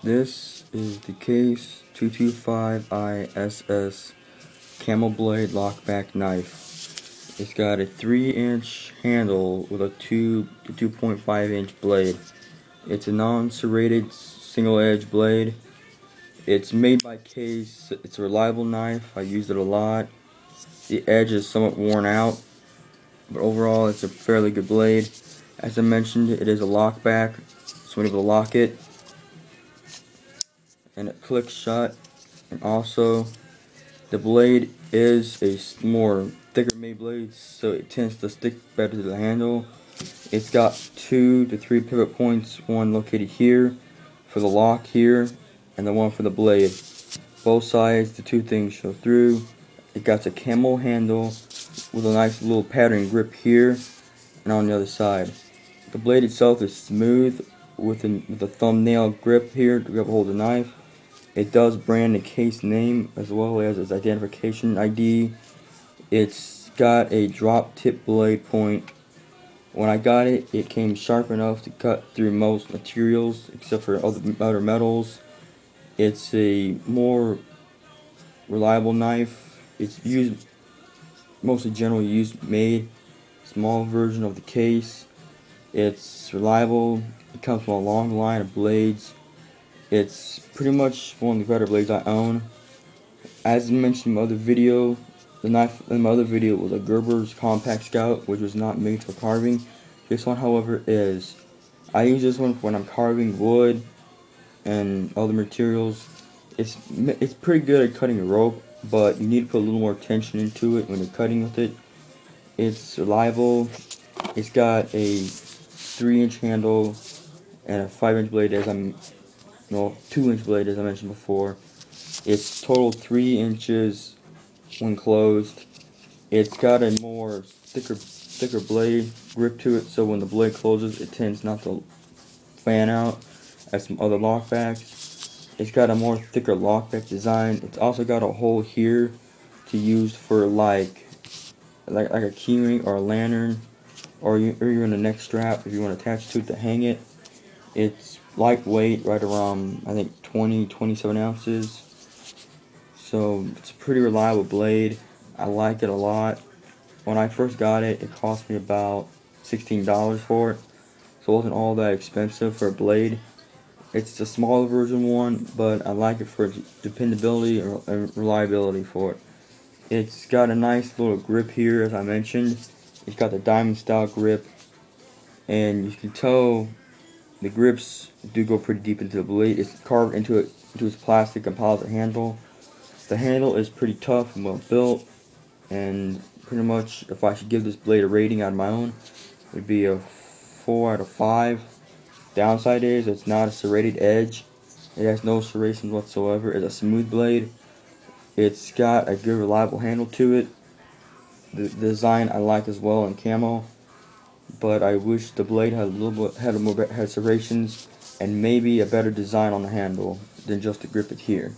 This is the Case 225ISS Camel Blade Lockback Knife. It's got a 3-inch handle with a 2 to 2.5-inch blade. It's a non-serrated single-edge blade. It's made by Case. It's a reliable knife. I use it a lot. The edge is somewhat worn out, but overall it's a fairly good blade. As I mentioned, it is a lockback, so I'm able to lock it, and it clicks shut. And also, the blade is a more thicker made blade, so it tends to stick better to the handle. It's got 2 to 3 pivot points, one located here for the lock here, and the one for the blade. Both sides, the two things show through. It got a camo handle with a nice little pattern grip here and on the other side. The blade itself is smooth with a thumbnail grip here to grab hold of the knife. It does brand the Case name as well as its identification ID. It's got a drop tip blade point. When I got it, it came sharp enough to cut through most materials except for other metals. It's a more reliable knife. It's used mostly generally used made small version of the Case. It's reliable. It comes from a long line of blades. It's pretty much one of the better blades I own. As mentioned in my other video, the knife in my other video was a Gerber's Compact Scout, which was not made for carving. This one, however, is. I use this one when I'm carving wood and other materials. It's pretty good at cutting a rope, but you need to put a little more attention into it when you're cutting with it. It's reliable. It's got a 3-inch handle and a 5-inch blade, 2-inch blade as I mentioned before. It's total 3 inches when closed. It's got a more thicker blade grip to it, so when the blade closes, it tends not to fan out as some other lockbacks. It's got a more thicker lockback design. It's also got a hole here to use for like a keyring or a lantern, or even a neck strap if you want to attach to it to hang it. It's lightweight, right around I think 27 ounces. So it's a pretty reliable blade. I like it a lot. When I first got it, it cost me about $16 for it. So it wasn't all that expensive for a blade. It's a smaller version one, but I like it for its dependability and reliability for it. It's got a nice little grip here, as I mentioned. It's got the diamond style grip, and you can tell the grips do go pretty deep into the blade. It's carved into its plastic composite handle. The handle is pretty tough and well built, and pretty much if I should give this blade a rating on my own, it would be a 4 out of 5. Downside is it's not a serrated edge. It has no serrations whatsoever. It's a smooth blade. It's got a good reliable handle to it. The design I like as well in camo, but I wish the blade had had serrations and maybe a better design on the handle than just the grip it here.